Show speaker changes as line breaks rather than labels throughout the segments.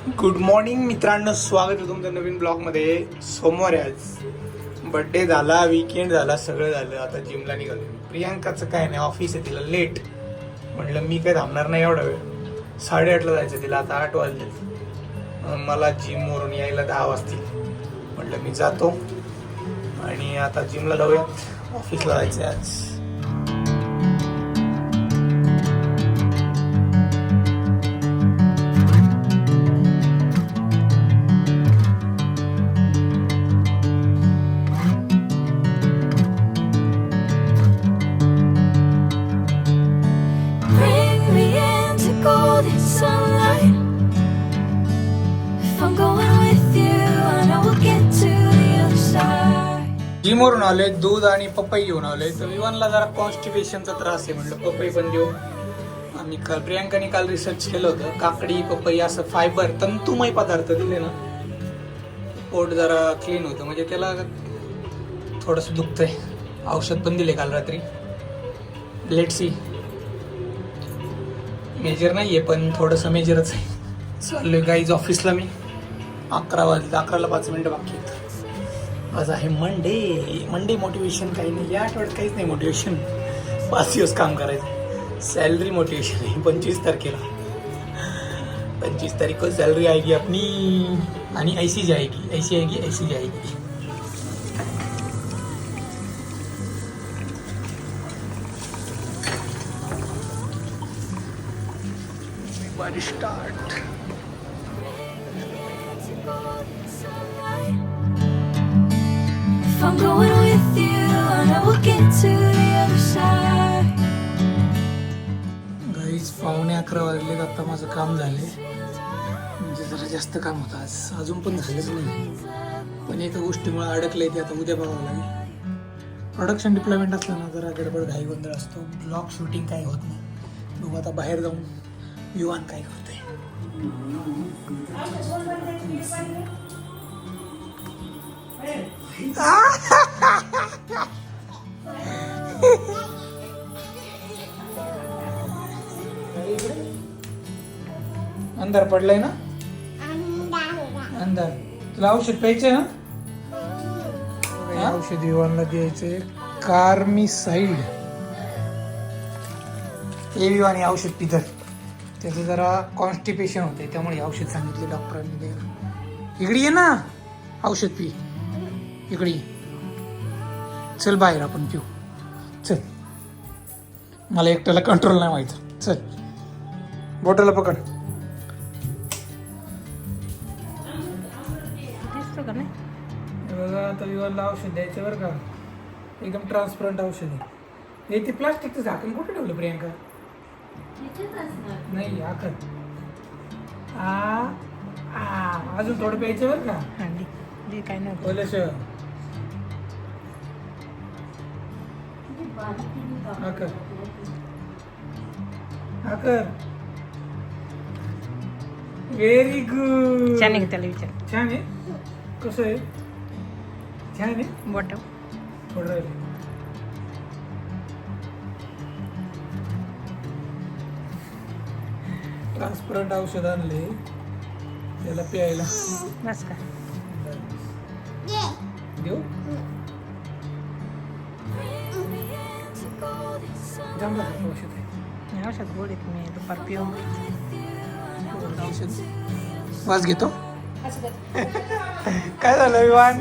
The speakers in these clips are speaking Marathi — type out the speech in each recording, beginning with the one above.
गुड मॉर्निंग मित्रांनो, स्वागत आहे तुमचं नवीन ब्लॉगमध्ये. सोमवार आहे आज, बर्थडे झाला, वीकेंड झाला, सगळं झालं. आता जिमला निघालो. प्रियांकाचं काय नाही, ऑफिस आहे, तिला लेट. म्हटलं मी काय थांबणार नाही एवढा वेळ. 8:30ला जायचं तिला, आता 8 वाजले. मला जिमवरून यायला 10 वाजतील. म्हटलं मी जातो आणि आता जिमला जाऊयात, ऑफिसला जायचं आहे आज. जिमवरून आलोय, दूध आणि पपई घेऊन आलोय. तर विवानला जरा कॉन्स्टिपेशनचा त्रास आहे, म्हटलं पपई पण देऊ. आम्ही प्रियांकाने काल रिसर्च केलं होतं, काकडी पपई असं फायबर तंतुमय पदार्थ दिले ना, पोट जरा क्लीन होतं. म्हणजे त्याला थोडंसं दुखतंय. औषध पण दिले काल रात्री. लेट सी, मेजर नाही आहे पण थोडंसं मेजरच आहे. चाललोय गाईज ऑफिसला. मी 11 वाजले, 11ला 5 मिनिटं बाकी आहेत. आज आहे मंडे मोटिवेशन काही नाही या आठवड्यात, काहीच नाही मोटिवेशन. 5 दिवस काम करायचं. सैलरी मोटिवेशन आहे 25 तारखेला. 25 तारीख को सैलरी आएगी अपनी, आणि ऐसी जाएगी. बारिश start. I'm going with you and I will get to the other side. Guys 11:45 वाजले. आता माझं काम झाले, म्हणजे जरा जास्त काम होतं आज. अजून पण झालंच नाही, पण एका गोष्टीमुळे अडकलंय. ते आता उद्या बघावं लागेल. प्रोडक्शन डिप्लॉयमेंट असलं ना, जरा गडबड घाई गोंधळ असतो. ब्लॉग शूटिंग काही होत नाही. मग आता बाहेर जाऊन विवान काय करतोय. अंधार पडलाय ना, अंधार. तुला औषध प्यायचंय ना, औषध विवानला द्यायचंय. कार्मिसाइड. हे विवान औषध पितात, त्याचं जरा कॉन्स्टिपेशन होते, त्यामुळे औषध सांगितले डॉक्टरांनी द्यायला. इकडे ये ना, औषध पी. इकडे चल, बाहेर आपण पिऊ. चल, मला एकट्याला कंट्रोल नाही व्हायचं. चल, बॉटलला पकड. बघा, आता विवानला औषध द्यायचं बरं का. एकदम ट्रान्सपरंट औषध आहे. हे ते प्लास्टिकचं झाकण कुठे ठेवलं प्रियांका? नाही, आखर. अजून थोडं प्यायचं बरं का. काय नाही बोलश. आकर. Very good. छान आहे, त्याला विचार. छान आहे. कसं आहे? छान आहे. बॉटम थोडं राहिले. ट्रान्सपरंट औषध आणले त्याला प्यायला. बस का देऊ? जमलं का औषध? औषध गोड आहे. मी दुपार पिऊन औषध वास घेतो. काय झालं विवान?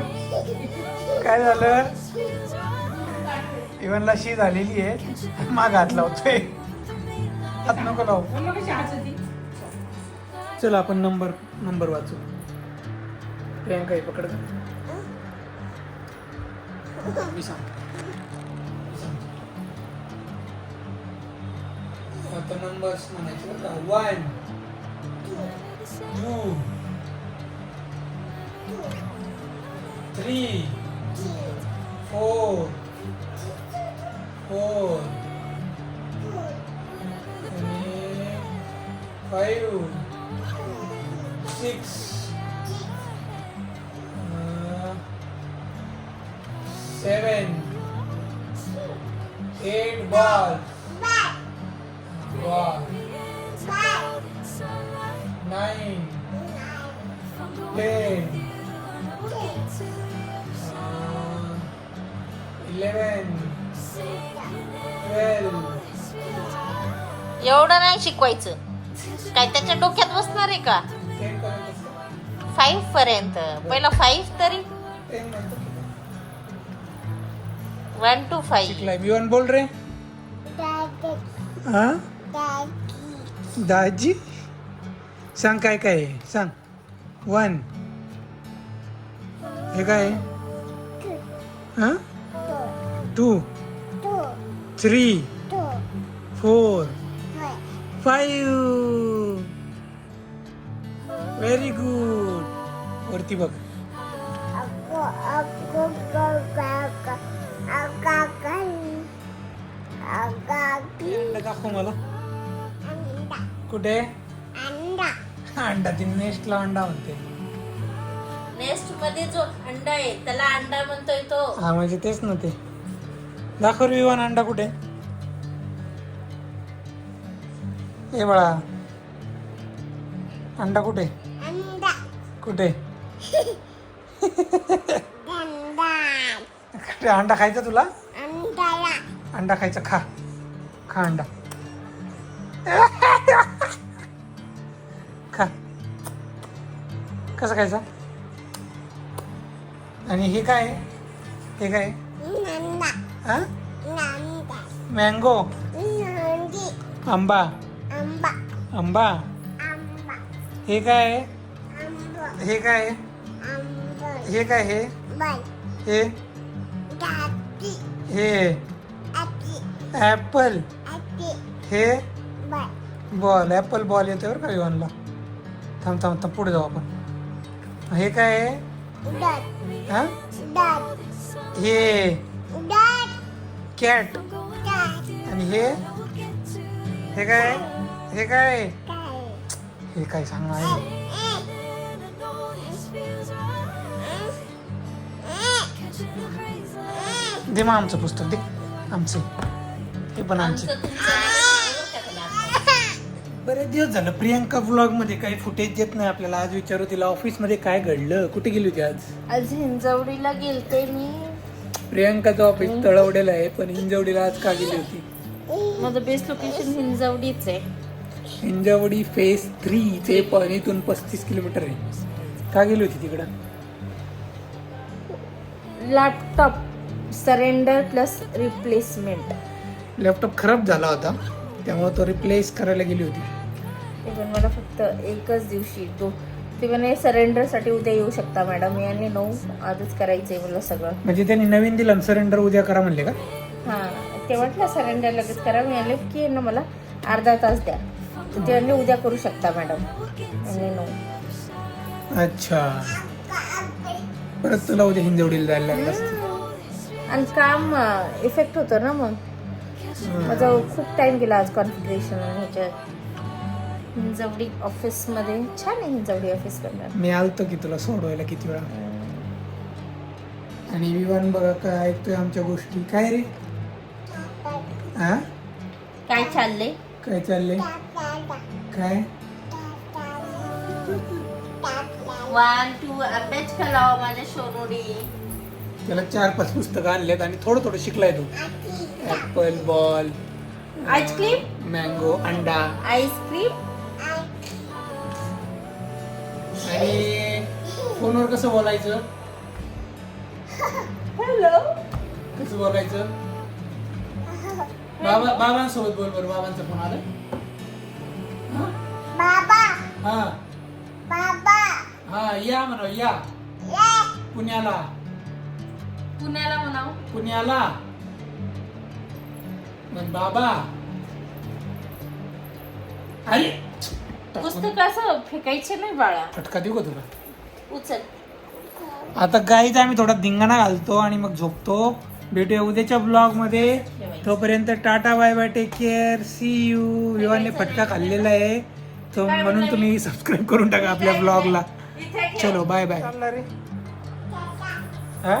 काय झालं? विवानला शी झालेली आहे. माग हात लावतोय. हात नको लावू. चल आपण नंबर वाचू. प्रियांका हे पकड. मी सांग. आता नंबर्स म्हणायचे का? 1 2 3 4 5 6 7 8 ball. 9 10 11 12
एवढं नाही शिकवायचं. काय त्याच्या डोक्यात बसणार आहे का?
10 पर्यंत
5 पर्यंत. पहिला 5 तरी
10 म्हणतो.
1 to 5.
शिकलाय. विवान बोल रे. हा दाजी सांग काय काय आहे? सांग. 1 हे काय आहे? हा 2 3 4 5 व्हेरी गुड. वरती बघ. अंडा दाखव मला. कुठे? अंडा ती नेस्टला अंडा म्हणते.
नेस्ट मध्ये जो अंडा आहे त्याला अंडा म्हणतोय तो.
हा म्हणजे तेच ना ते. दाखव रे विवान अंडा कुठे? ए बाळा अंडा कुठे? कुठे? कुठे अंडा खायचा तुला? अंडा खायचा. खा खा अंडा. खा. कसं खायचा? आणि हे काय? हे काय? हा मँगो. आंबा. आंबा. हे काय? हे काय? हे काय? हे हे ऍपल. हे बॉल. ऍपल बॉल येते बरं का विवानला. थांब थांब थांब पुढे जाऊ आपण. हे काय आहे? हा हे कॅट. आणि हे काय? हे काय? हे काय सांग आहे? दे मग आमचं पुस्तक दे. आमचे हे पण आमचे. बरेच दिवस झालं प्रियांका व्लॉग मध्ये काही फुटेज येत नाही आपल्याला. आज विचारू तिला ऑफिस मध्ये काय घडलं. कुठे गेली होती आज?
आज हिंजवडीला गेलते मी.
प्रियांकाचं ऑफिस तळवडेला आहे पण हिंजवडीला आज का गेली होती?
माझं बेस्ट लोकेशन हिंजवडीच आहे.
हिंजवडी फेज 3 ते पण इथून 35 किलोमीटर आहे. का गेली होती तिकडं?
Laptop surrender plus replacement.
Laptop खराब झाला होता त्यामुळे तो रिप्लेस करायला गेली होती.
ते पण मला फक्त एकच दिवशी ते म्हणे सरेंडरसाठी उद्या येऊ शकता मॅडम. मी आणि 9 आजच करायचंय मला सगळं.
म्हणजे त्यांनी नवीन दिलं सरेंडर उद्या करा म्हणले का?
हां ते म्हटलं सरेंडर लगेच करा. मी आले की ना मला अर्धा तास द्या. तर ते म्हणले उद्या करू शकता मॅडम. आणि 9.
अच्छा परत तुला उद्या हिंजवडीला जायला लागलं असतं.
आणि काम इफेक्ट होतं ना मग. माझा खूप टाइम गेला आज कॉन्फिगरेशन ह्याच्यात. हिंजवडी ऑफिसमध्ये छान आहे. हिंजवडी ऑफिस करणार.
मी आलतो की तुला सोडवायला किती वेळा. आणि विवान बघा काय ऐकतोय आमच्या गोष्टी. काय रे? हा
काय चाललंय?
काय चाललंय? काय
1 2 अभ्यास करावा माझ्या सोनोडी.
त्याला 4-5 पुस्तकं आणलेत आणि थोडं थोडं शिकलाय तू. ऍपल बॉल,
आईस्क्रीम,
मँगो, अंडा.
आईस्क्रीम.
आणि फोनवर कसं बोलायचं?
हॅलो
कसं बोलायचं? बाबांसोबत बोल बरं. बाबांचा फोन आला. हा हा या म्हणा या पुण्याला.
पुण्याला म्हणाव.
पुण्याला मग बाबा. अरे
पुस्तक असं फेकायचे नाही बाळा.
फटका देऊ का तुला?
उचल.
आता गाईच आम्ही थोडा धिंगाणा घालतो आणि मग झोपतो. भेटूया उद्याच्या ब्लॉग मध्ये. तोपर्यंत tata bye bye take care see you. विवानने फटका खाल्लेला आहे तो म्हणून तुम्ही सबस्क्राईब करून टाका आपल्या ब्लॉगला. चलो बाय बाय. हा